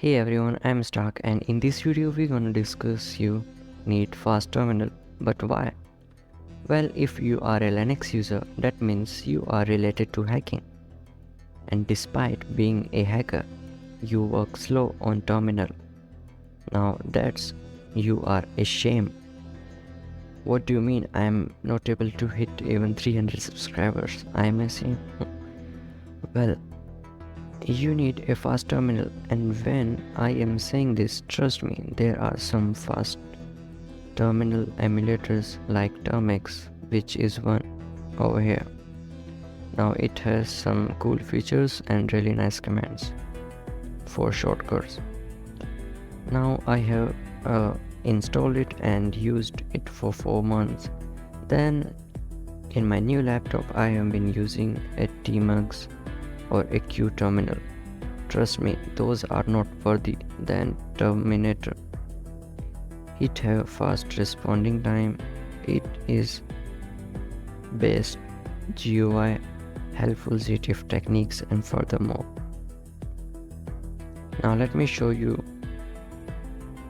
Hey everyone, I'm Stark and in this video we're gonna discuss you need fast terminal. But why? Well, if you are a Linux user, that means you are related to hacking. And despite being a hacker, you work slow on terminal. Now that's you are a shame. What do you mean I'm not able to hit even 300 subscribers? I'm a shame. Well, you need a fast terminal, and when I am saying this, trust me, there are some fast terminal emulators like Termix, which is one over here. Now it has some cool features and really nice commands for shortcuts. Now I have installed it and used it for 4 months. Then in my new laptop I have been using a Tmux or a Q terminal. Trust me, those are not worthy than Terminator. It have fast responding time, it is best GUI, helpful ZTF techniques, and furthermore. Now let me show you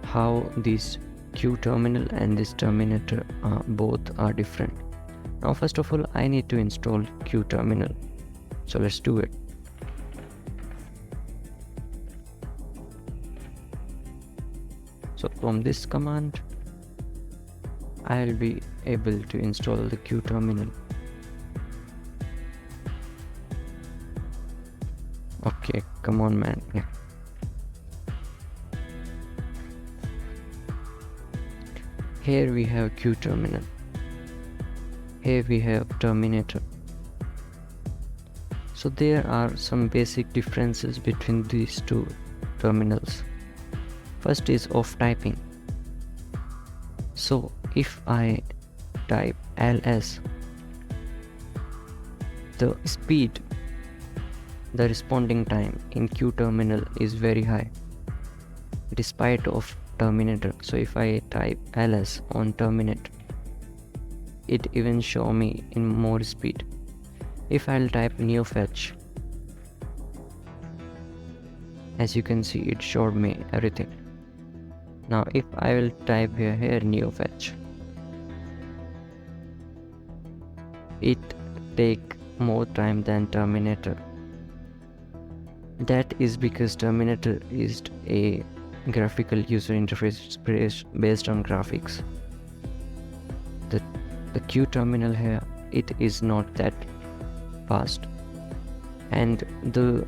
how this Q terminal and this Terminator both are different. Now first of all I need to install Q terminal, so let's do it. So from this command I'll be able to install the Q terminal. Okay, come on man. Yeah. Here we have Q terminal. Here we have Terminator. So there are some basic differences between these two terminals. First is off typing. So if I type ls, the speed, the responding time in Q terminal is very high despite of Terminator. So if I type ls on Terminator, it even show me in more speed. If I'll type neofetch, as you can see it showed me everything. Now if I will type here neofetch, it take more time than Terminator. That is because Terminator is a graphical user interface based on graphics. The Q terminal here, it is not that fast, and the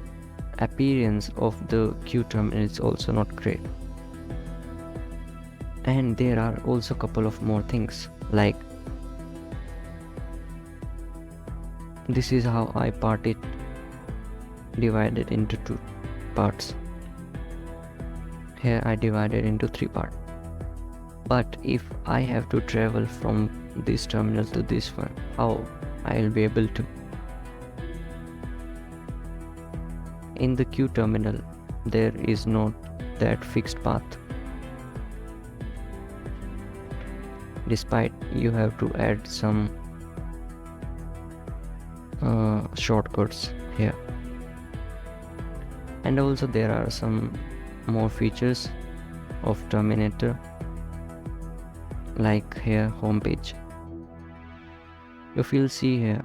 appearance of the Q terminal is also not great. And there are also a couple of more things, like this is how I divided into 2 parts. Here I divided into 3 parts. But if I have to travel from this terminal to this one, how I'll be able to? In the Q terminal there is not that fixed path. Despite you have to add some shortcuts here, and also there are some more features of Terminator, like here homepage. If you'll see here,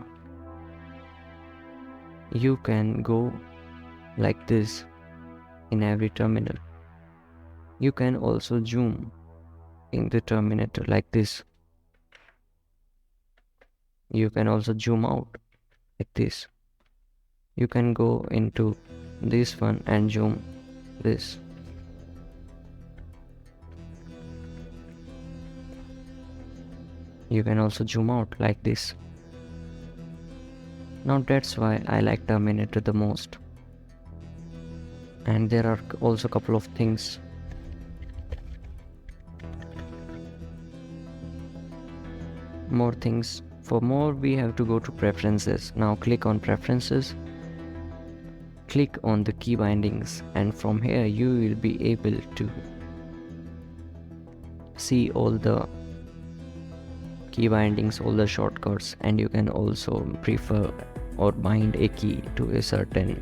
you can go like this in every terminal. You can also zoom in the Terminator like this. You can also zoom out like this. You can go into this one and zoom this. You can also zoom out like this. Now that's why I like Terminator the most. And there are also a couple of things. More things. For more we have to go to preferences. Now click on preferences, click on the key bindings, and from here you will be able to see all the key bindings, all the shortcuts, and you can also prefer or bind a key to a certain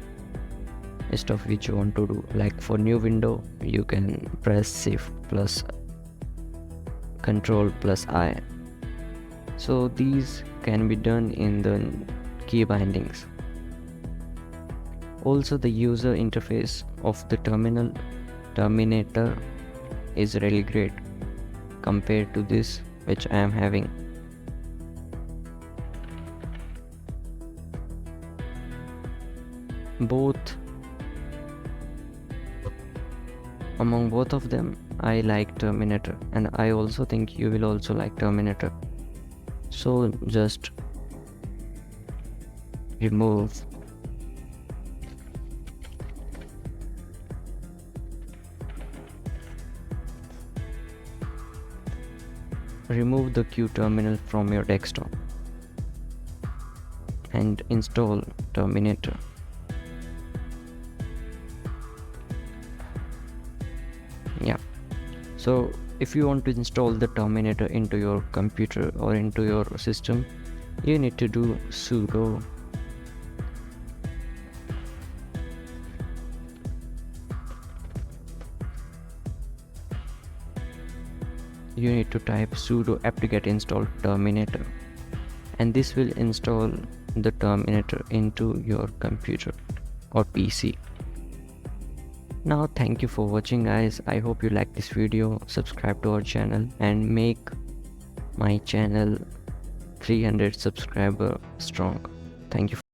stuff which you want to do. Like for new window, you can press shift plus control plus I. So these can be done in the key bindings. Also, the user interface of the terminator is really great compared to this which I am having. Among both of them, I like Terminator, and I also think you will also like Terminator. So just remove the Q terminal from your desktop and install Terminator. Yeah, so if you want to install the Terminator into your computer or into your system, you need to do sudo type sudo apt-get install Terminator, and this will install the Terminator into your computer or PC. Now thank you for watching, guys. I hope you like this video. Subscribe to our channel and make my channel 300 subscriber strong. Thank you.